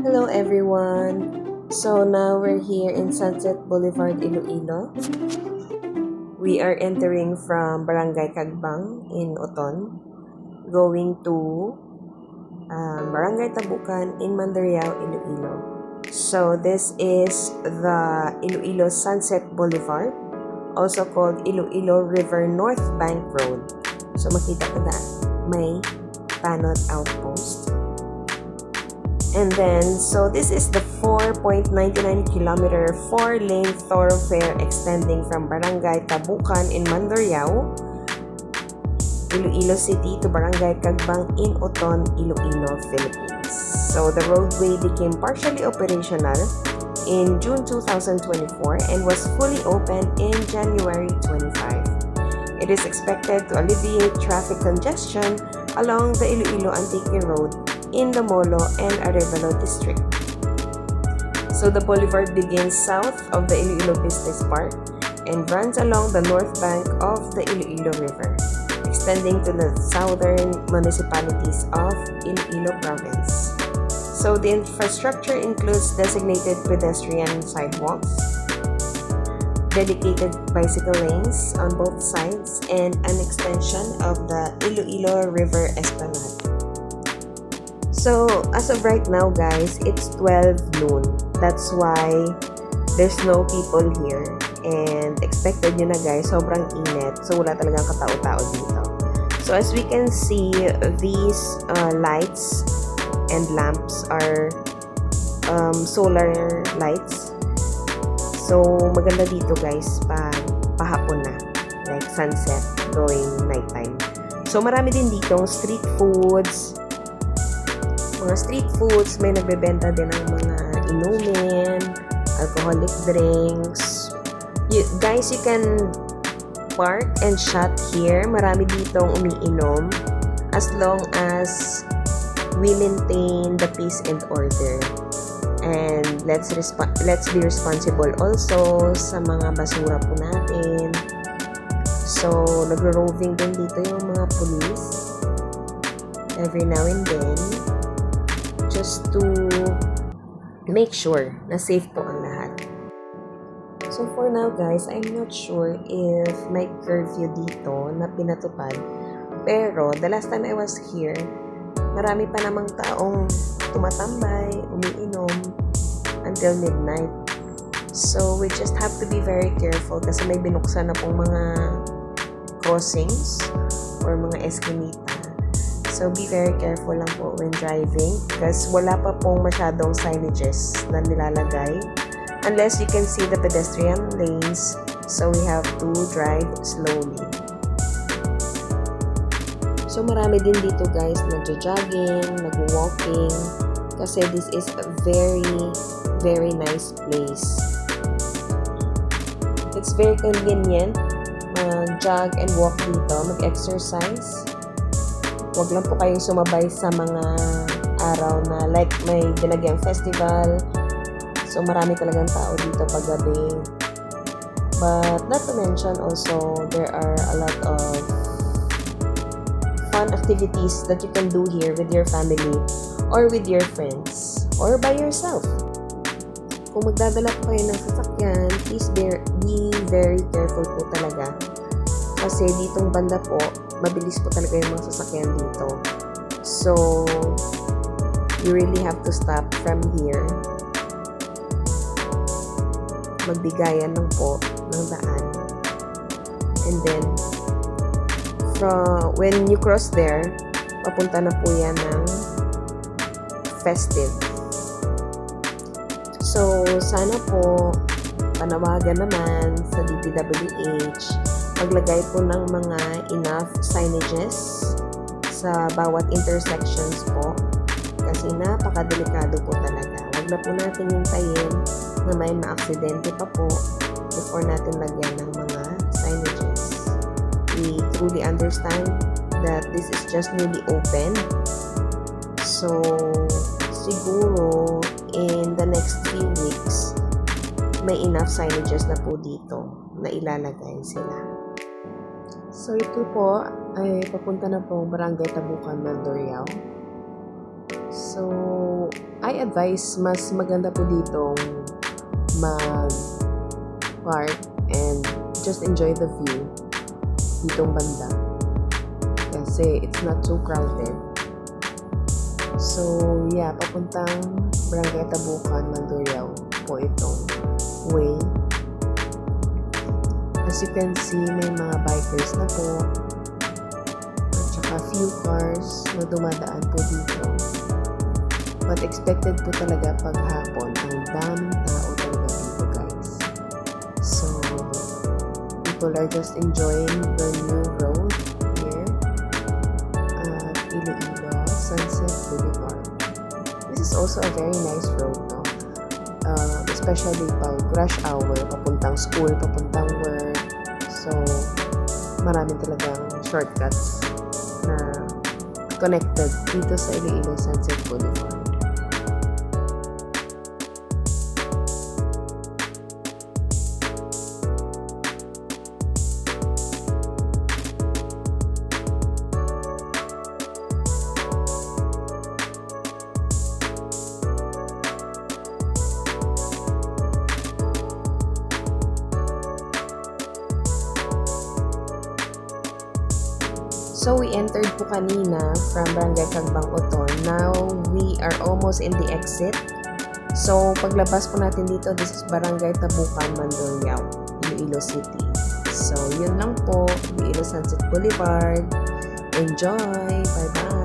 Hello everyone! So now we're here in Sunset Boulevard, Iloilo. We are entering from Barangay Cagbang in Oton, going to Barangay Tabukan in Mandurriao, Iloilo. So this is the Iloilo Sunset Boulevard, also called Iloilo River North Bank Road. So makita ka na may Tanod Outpost. And then, so this is the 4.99 kilometer 4-lane thoroughfare extending from Barangay Tabukan in Mandurriao, Iloilo City to Barangay Cagbang in Oton, Iloilo, Philippines. So the roadway became partially operational in June 2024 and was fully opened in January 25. It is expected to alleviate traffic congestion along the Iloilo Antique Road in the Molo and Arevalo district. So the boulevard begins south of the Iloilo Business Park and runs along the north bank of the Iloilo River, extending to the southern municipalities of Iloilo Province. So the infrastructure includes designated pedestrian sidewalks, dedicated bicycle lanes on both sides, and an extension of the Iloilo River Esplanade. So, as of right now guys, it's 12 noon. That's why there's no people here. And expected nyo na guys, sobrang init. So, wala talagang katao-tao dito. So, as we can see, these lights and lamps are solar lights. So, maganda dito guys pag pahapon na. Like sunset going nighttime. So, marami din ditong street foods. Mga street foods, may nagbebenta din ng mga inumin, alcoholic drinks. Guys, you can park and shop here. Marami ditong umiinom as long as we maintain the peace and order. And let's be responsible also sa mga basura po natin. So, nagro-roving din dito yung mga police every now and then, just to make sure na safe po ang lahat. So for now guys, I'm not sure if may curfew dito na pinatupad. Pero the last time I was here, marami pa namang taong tumatambay, umiinom until midnight. So we just have to be very careful kasi may binuksan na pong mga crossings or mga eskinita. So, be very careful lang po when driving because wala pa pong masyadong signages na nilalagay unless you can see the pedestrian lanes, so we have to drive slowly. So, marami din dito guys nagjo-jogging, nagwo-walking kasi this is a very nice place. It's very convenient mag-jog and walk dito, mag-exercise. Huwag lang po kayong sumabay sa mga araw na like may binagyang festival. So, marami talagang tao dito paggabi. But not to mention also, there are a lot of fun activities that you can do here with your family or with your friends or by yourself. Kung magdadala po kayo ng sasakyan, please be very careful po talaga. Kasi ditong banda po, mabilis po talaga yung mga sasakyan dito. So, you really have to stop from here. Magbigayan lang po ng daan. And then, when you cross there, papunta na po yan ng festive. So, sana po, panawagan naman sa DPWH, maglagay po ng mga enough signages sa bawat intersections po kasi napakadelikado po talaga. Huwag na po natin hintayin na may maaksidente pa po before natin lagyan ng mga signages. We truly understand that this is just newly opened. So, siguro in the next few weeks, may enough signages na po dito na ilalagay sila. So, ito po ay papunta na po Barangay Tabukan, Mandurriao. So, I I advise mas maganda po ditong mag-park and just enjoy the view ditong banda. Kasi it's not too crowded. So, yeah, papuntang Barangay Tabukan, Mandurriao po itong way. As you can see, may mga bikers na po. At saka few cars na dumadaan po dito. But expected po talaga pag hapon, ang daming tao talaga dito, guys. So, people are just enjoying the new road here at Iloilo Sunset Boulevard. This is also a very nice road, no? Especially pag rush hour, papuntang school, papuntang work. So, marami talagang shortcuts na connected dito sa Iloilo Sunset Boulevard. So, we entered po kanina from Barangay Cagbang Oton. Now, we are almost in the exit. So, paglabas po natin dito, this is Barangay Tabukan, Mandurriao, Iloilo City. So, yun lang po, Iloilo Sunset Boulevard. Enjoy! Bye-bye!